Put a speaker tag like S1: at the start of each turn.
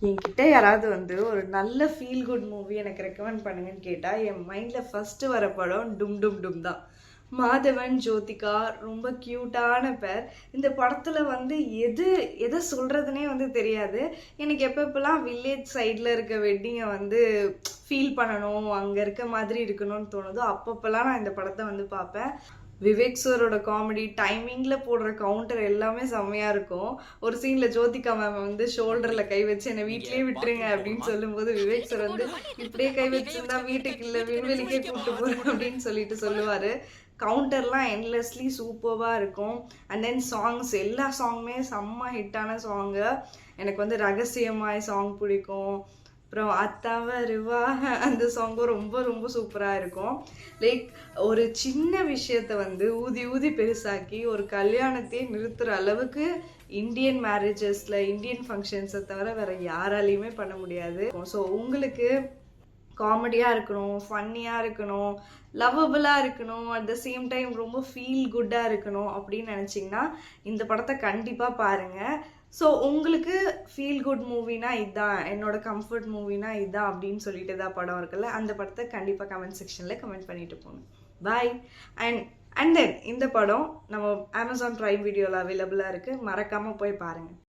S1: என்கிட்ட யாராவது ஒரு நல்ல ஃபீல் குட் மூவி எனக்கு ரெக்கமெண்ட் பண்ணுங்கன்னு கேட்டால் என் மைண்டில் ஃபஸ்ட்டு வர படம் டும் டும் டும் தான். மாதவன் ஜோதிகா ரொம்ப க்யூட்டான பேர். இந்த படத்தில் எதை சொல்கிறதுனே தெரியாது. எனக்கு எப்பப்பெல்லாம் வில்லேஜ் சைடில் இருக்க வெட்டிங்கை ஃபீல் பண்ணணும், அங்கே இருக்க மாதிரி இருக்கணும்னு தோணுதோ அப்பப்பெல்லாம் நான் இந்த படத்தை பார்ப்பேன். விவேக் சாரோட காமெடி டைமிங்கில் போடுற கவுண்டர் எல்லாமே செம்மையாக இருக்கும். ஒரு சீனில் ஜோதிகா மேம் ஷோல்டரில் கை வச்சு என்னை வீட்லேயே விட்டுருங்க அப்படின்னு சொல்லும்போது விவேக் சார் இப்படியே கை வச்சுருந்தா வீட்டுக்கு இல்லை விண்வெளிக்கே கூப்பிட்டு போகிறேன் அப்படின்னு சொல்லிட்டு சொல்லுவார். கவுண்டர்லாம் என்லெஸ்லி சூப்பராக இருக்கும். அண்ட் தென் சாங்ஸ், எல்லா சாங்குமே செம்ம ஹிட்டான சாங்கு. எனக்கு ரகசியமாய் சாங் பிடிக்கும். அப்புறம் அத்தவருவா அந்த சாங்கும் ரொம்ப ரொம்ப சூப்பராக இருக்கும். லைக் ஒரு சின்ன விஷயத்த ஊதி ஊதி பெருசாக்கி ஒரு கல்யாணத்தையே நிறுத்துகிற அளவுக்கு இந்தியன் மேரேஜஸில் இந்தியன் ஃபங்க்ஷன்ஸை தவிர வேறு யாராலையுமே பண்ண முடியாது. ஸோ உங்களுக்கு காமெடியாக இருக்கணும், ஃபன்னியாக இருக்கணும், லவ்வபுளாக இருக்கணும், அட் த சேம் டைம் ரொம்ப ஃபீல் குட்டாக இருக்கணும் அப்படின்னு நினச்சிங்கன்னா இந்த படத்தை கண்டிப்பாக பாருங்கள். ஸோ உங்களுக்கு ஃபீல் குட் மூவினா இதுதான், என்னோட கம்ஃபர்ட் மூவினா இதுதான் அப்படின்னு சொல்லிட்டு தான் படம் இருக்குல்ல, அந்த படத்தை கண்டிப்பாக கமெண்ட் செக்ஷனில் கமெண்ட் பண்ணிட்டு போங்க. பாய். அண்ட் தென் இந்த படம் நம்ம அமேசான் ப்ரைம் வீடியோவில் அவைலபிளாக இருக்குது, மறக்காமல் போய் பாருங்கள்.